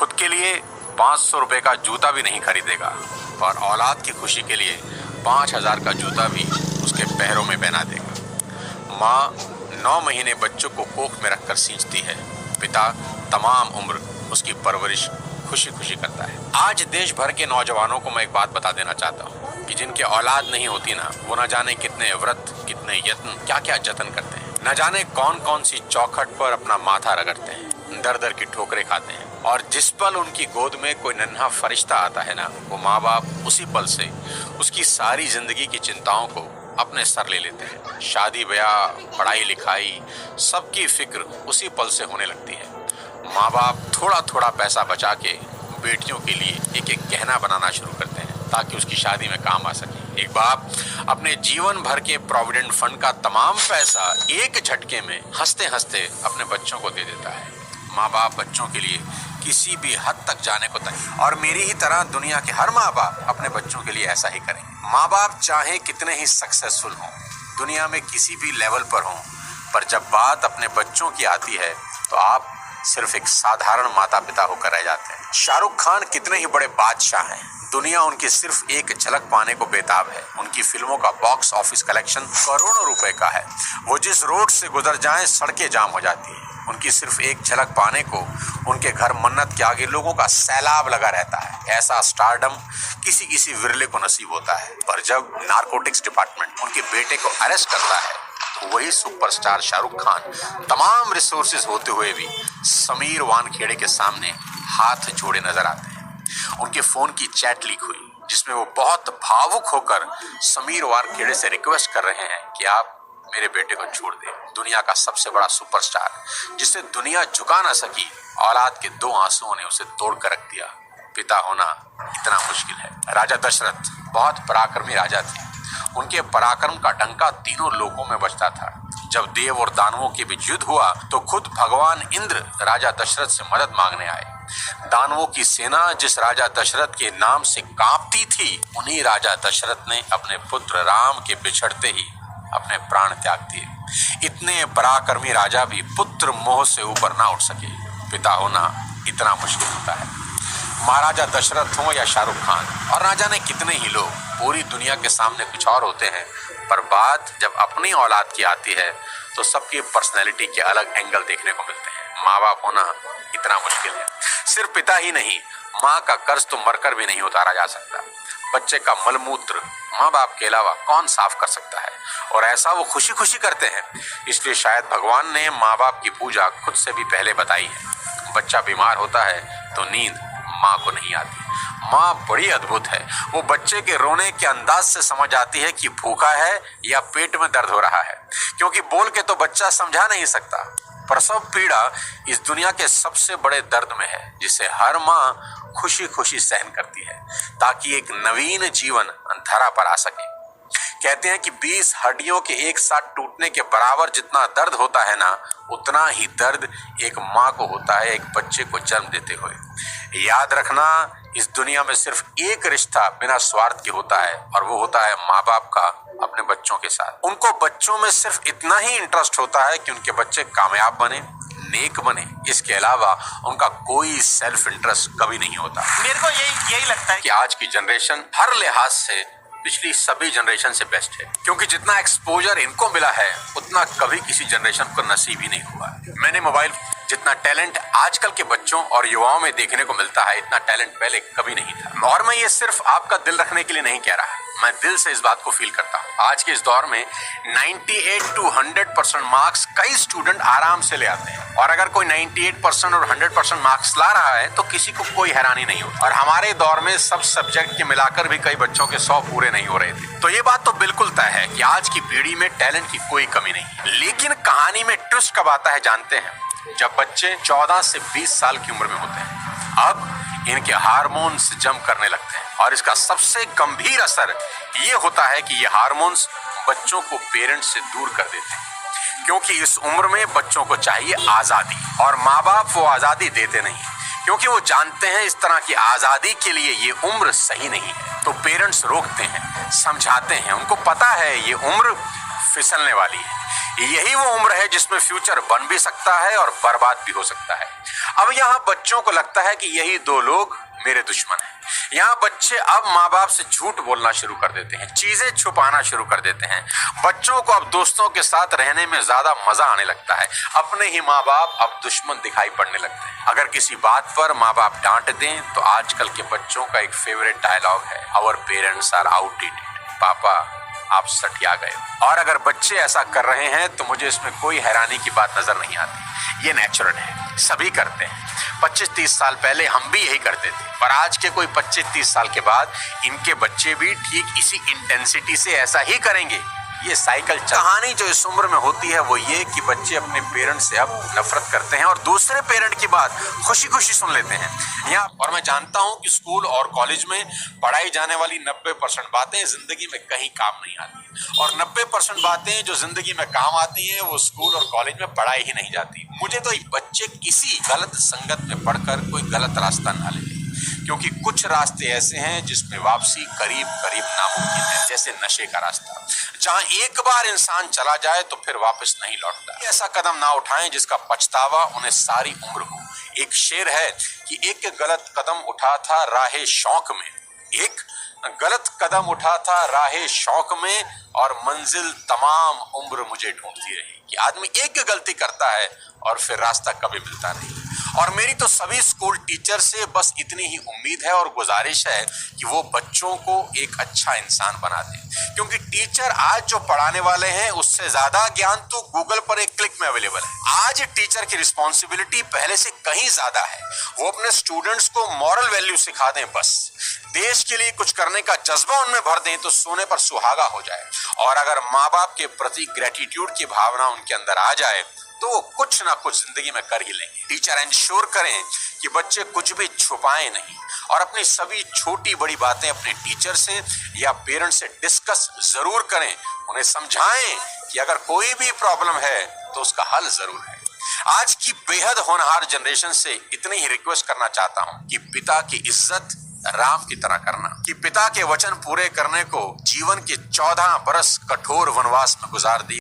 खुद के लिए 500 रुपए का जूता भी नहीं खरीदेगा और औलाद की खुशी के लिए 5000 का जूता भी उसके पैरों में पहना देगा। माँ 9 महीने बच्चों को कोख में रखकर सींचती है, पिता तमाम उम्र उसकी परवरिश खुशी खुशी करता है। आज देश भर के नौजवानों को मैं एक बात बता देना चाहता हूँ कि जिनके औलाद नहीं होती ना, वो न जाने कितने व्रत, कितने यत्न, क्या क्या जतन करते हैं, न जाने कौन कौन सी चौखट पर अपना माथा रगड़ते हैं, दर दर की ठोकरें खाते हैं। और जिस पल उनकी गोद में कोई नन्हा फरिश्ता आता है ना, वो माँ बाप उसी पल से उसकी सारी जिंदगी की चिंताओं को अपने सर ले लेते हैं। शादी ब्याह, पढ़ाई लिखाई, सबकी फिक्र उसी पल से होने लगती है। माँ बाप थोड़ा थोड़ा पैसा बचा के बेटियों के लिए एक एक गहना बनाना शुरू करते हैं ताकि उसकी शादी में काम आ सके। एक बाप अपने जीवन भर के प्रोविडेंट फंड का तमाम पैसा एक झटके में हंसते हंसते अपने बच्चों को दे देता है। माँ बाप बच्चों के लिए किसी भी हद तक जाने को तैयार, और मेरी ही तरह दुनिया के हर माँ बाप अपने बच्चों के लिए ऐसा ही करेंगे। माँ बाप चाहे कितने ही सक्सेसफुल हों, दुनिया में किसी भी लेवल पर हों, पर जब बात अपने बच्चों की आती है तो आप सिर्फ एक साधारण माता पिता होकर रह जाते हैं। शाहरुख खान कितने ही बड़े बादशाह हैं, दुनिया उनकी सिर्फ एक झलक पाने को बेताब है। उनकी फिल्मों का बॉक्स ऑफिस कलेक्शन करोड़ों रुपए का है। वो जिस रोड से गुजर जाएं सड़कें जाम हो जाती है। उनकी सिर्फ एक झलक पाने को उनके घर मन्नत के आगे लोगों का सैलाब लगा रहता है। ऐसा स्टारडम किसी किसी विरले को नसीब होता है। पर जब नारकोटिक्स डिपार्टमेंट उनके बेटे को अरेस्ट करता है तो वही सुपरस्टार शाहरुख खान तमाम रिसोर्सेज होते हुए भी समीर वानखेड़े के सामने हाथ जोड़े नजर आते हैं। उनके फोन की चैट लीक हुई जिसमें वो बहुत भावुक होकर समीर वानखेड़े से रिक्वेस्ट कर रहे हैं कि आप मेरे बेटे को छोड़ दे। दुनिया का सबसे बड़ा सुपरस्टार जिसे दुनिया झुका ना सकी, औलाद के 2 आंसुओं ने उसे तोड़ कर रख दिया। पिता होना इतना मुश्किल है। राजा दशरथ बहुत पराक्रमी राजा थे। उनके पराक्रम का डंका तीनों लोकों में बजता था। जब देव और दानवों के बीच युद्ध हुआ तो खुद भगवान इंद्र राजा दशरथ से मदद मांगने आए। दानवों की सेना जिस राजा दशरथ के नाम से कांपती थी, उन्हीं राजा दशरथ ने अपने पुत्र राम के बिछड़ते ही अपने प्राण त्याग दिए। इतने पराक्रमी राजा भी पुत्र मोह से ऊपर ना उठ सके। पिता होना इतना मुश्किल होता है। महाराजा दशरथ हो या शाहरुख खान और ना जाने कितने ही लोग, पूरी दुनिया के सामने कुछ और होते हैं, पर बात जब अपनी औलाद की आती है तो सबकी पर्सनैलिटी के अलग एंगल देखने को मिलते हैं। माँ बाप होना इतना मुश्किल है। सिर्फ पिता ही नहीं, माँ का कर्ज तो मरकर भी नहीं उतारा जा सकता। बच्चे का मलमूत्र माँ बाप के अलावा कौन साफ कर सकता है, और ऐसा वो खुशी खुशी करते हैं। इसलिए शायद भगवान ने माँ बाप की पूजा खुद से भी पहले बताई है। बच्चा बीमार होता है तो नींद माँ को नहीं आती। माँ बड़ी अद्भुत है। वो बच्चे के रोने के अंदाज से समझ आती है कि भूखा है या पेट में दर्द हो रहा है, क्योंकि बोल के तो बच्चा समझा नहीं सकता। प्रसव पीड़ा इस दुनिया के सबसे बड़े दर्द में है, जिसे हर माँ खुशी खुशी सहन करती है ताकि एक नवीन जीवन धरा पर आ सके। कहते हैं कि 20 हड्डियों के एक साथ टूटने के बराबर जितना दर्द होता है ना, उतना ही दर्द एक माँ को होता है एक बच्चे को जन्म देते हुए। याद रखना, इस दुनिया में सिर्फ एक रिश्ता बिना स्वार्थ के होता है, और वो होता है माँ बाप का अपने बच्चों के साथ। उनको बच्चों में सिर्फ इतना ही इंटरेस्ट होता है कि उनके बच्चे कामयाब बने, नेक बने। इसके अलावा उनका कोई सेल्फ इंटरेस्ट कभी नहीं होता। मेरे को यही लगता है कि आज की जनरेशन हर लिहाज से पिछली सभी जनरेशन से बेस्ट है, क्योंकि जितना एक्सपोजर इनको मिला है उतना कभी किसी जनरेशन को नसीब ही नहीं हुआ। मैंने मोबाइल जितना टैलेंट आजकल के बच्चों और युवाओं में देखने को मिलता है, इतना टैलेंट पहले कभी नहीं था। और मैं ये सिर्फ आपका दिल रखने के लिए नहीं कह रहा, मैं दिल से इस बात को फील करता हूँ। आज के इस दौर में 98 to 100% मार्क्स कई स्टूडेंट आराम से ले आते हैं, और अगर कोई 98% और 100% मार्क्स ला रहा है तो किसी को कोई हैरानी नहीं होती। और हमारे दौर में सब सब्जेक्ट के मिलाकर भी कई बच्चों के 100 पूरे नहीं हो रहे थे। तो ये बात तो बिल्कुल तय है कि आज की पीढ़ी में टैलेंट की कोई कमी नहीं है। लेकिन कहानी में ट्विस्ट कब आता है जानते हैं? जब बच्चे 14 से 20 साल की उम्र में होते हैं। अब इनके हार्मोन्स जम करने लगते हैं, और इसका सबसे गंभीर असर ये होता है कि ये हार्मोन्स बच्चों को पेरेंट्स से दूर कर देते हैं, क्योंकि इस उम्र में बच्चों को चाहिए आजादी, और माँ बाप वो आजादी देते नहीं, क्योंकि वो जानते हैं इस तरह की आजादी के लिए ये उम्र सही नहीं है। तो पेरेंट्स रोकते हैं, समझाते हैं, उनको पता है ये उम्र फिसलने वाली है। यही वो उम्र है जिसमें फ्यूचर बन भी सकता है और बर्बाद भी हो सकता है। अब यहाँ बच्चों को लगता है कि यही दो लोग मेरे दुश्मन हैं। यहाँ बच्चे अब माँ बाप से झूठ बोलना शुरू कर देते हैं, चीजें छुपाना शुरू कर देते हैं। बच्चों को अब दोस्तों के साथ रहने में ज्यादा मजा आने लगता है। अपने ही माँ बाप अब दुश्मन दिखाई पड़ने लगते हैं। अगर किसी बात पर माँ बाप डांट दें तो आजकल के बच्चों का एक फेवरेट डायलॉग है, आवर पेरेंट्स आर आउटडेटेड। पापा आप सठिया गए। और अगर बच्चे ऐसा कर रहे हैं तो मुझे इसमें कोई हैरानी की बात नजर नहीं आती। ये नेचुरल है, सभी करते हैं। 25-30 साल पहले हम भी यही करते थे, पर आज के कोई 25-30 साल के बाद इनके बच्चे भी ठीक इसी इंटेंसिटी से ऐसा ही करेंगे। ये साइकिल कहानी जो इस उम्र में होती है वो ये कि बच्चे अपने पेरेंट्स से अब नफरत करते हैं और दूसरे पेरेंट की बात खुशी खुशी सुन लेते हैं। यहाँ और मैं जानता हूँ कि स्कूल और कॉलेज में पढ़ाई जाने वाली 90% बातें जिंदगी में कहीं काम नहीं आती, और 90% बातें जो जिंदगी में काम आती हैं वो स्कूल और कॉलेज में पढ़ाई ही नहीं जाती। मुझे तो बच्चे किसी गलत संगत में पढ़कर कोई गलत रास्ता ना ले, क्योंकि कुछ रास्ते ऐसे हैं जिसमें वापसी करीब करीब नामुमकिन है, जैसे नशे का रास्ता, जहां एक बार इंसान चला जाए तो फिर वापस नहीं लौटता। ऐसा कदम ना उठाएं जिसका पछतावा उन्हें सारी उम्र हो। एक शेर है कि एक गलत कदम उठा था राहे शौक में, एक गलत कदम उठा था राहे शौक में, और मंजिल तमाम उम्र मुझे ढूंढती रही। कि आदमी एक गलती करता है और फिर रास्ता कभी मिलता नहीं। और मेरी तो सभी स्कूल टीचर से बस इतनी ही उम्मीद है और गुजारिश है कि वो बच्चों को एक अच्छा इंसान बना दें, क्योंकि टीचर आज जो पढ़ाने वाले हैं उससे ज्यादा ज्ञान तो गूगल पर एक क्लिक में अवेलेबल है। आज टीचर की रिस्पॉन्सिबिलिटी पहले से कहीं ज्यादा है। वो अपने स्टूडेंट्स को मॉरल वैल्यू सिखा दें, बस देश के लिए कुछ करने का जज्बा उनमें भर दें तो सोने पर सुहागा हो जाए। और अगर माँ बाप के प्रति ग्रेटिट्यूड की भावना उनके अंदर आ जाए तो वो कुछ ना कुछ जिंदगी में कर ही लेंगे। टीचर इंश्योर करें कि बच्चे कुछ भी छुपाएं नहीं, और अपनी सभी छोटी बड़ी बातें अपने टीचर से या पेरेंट्स से डिस्कस जरूर करें। उन्हें समझाएं कि अगर कोई भी प्रॉब्लम है तो उसका हल जरूर है। आज की बेहद होनहार जनरेशन से इतनी ही रिक्वेस्ट करना चाहता हूं कि पिता की इज्जत राम की तरह करना, कि पिता के वचन पूरे करने को जीवन के 14 बरस कठोर वनवास में गुजार दिए।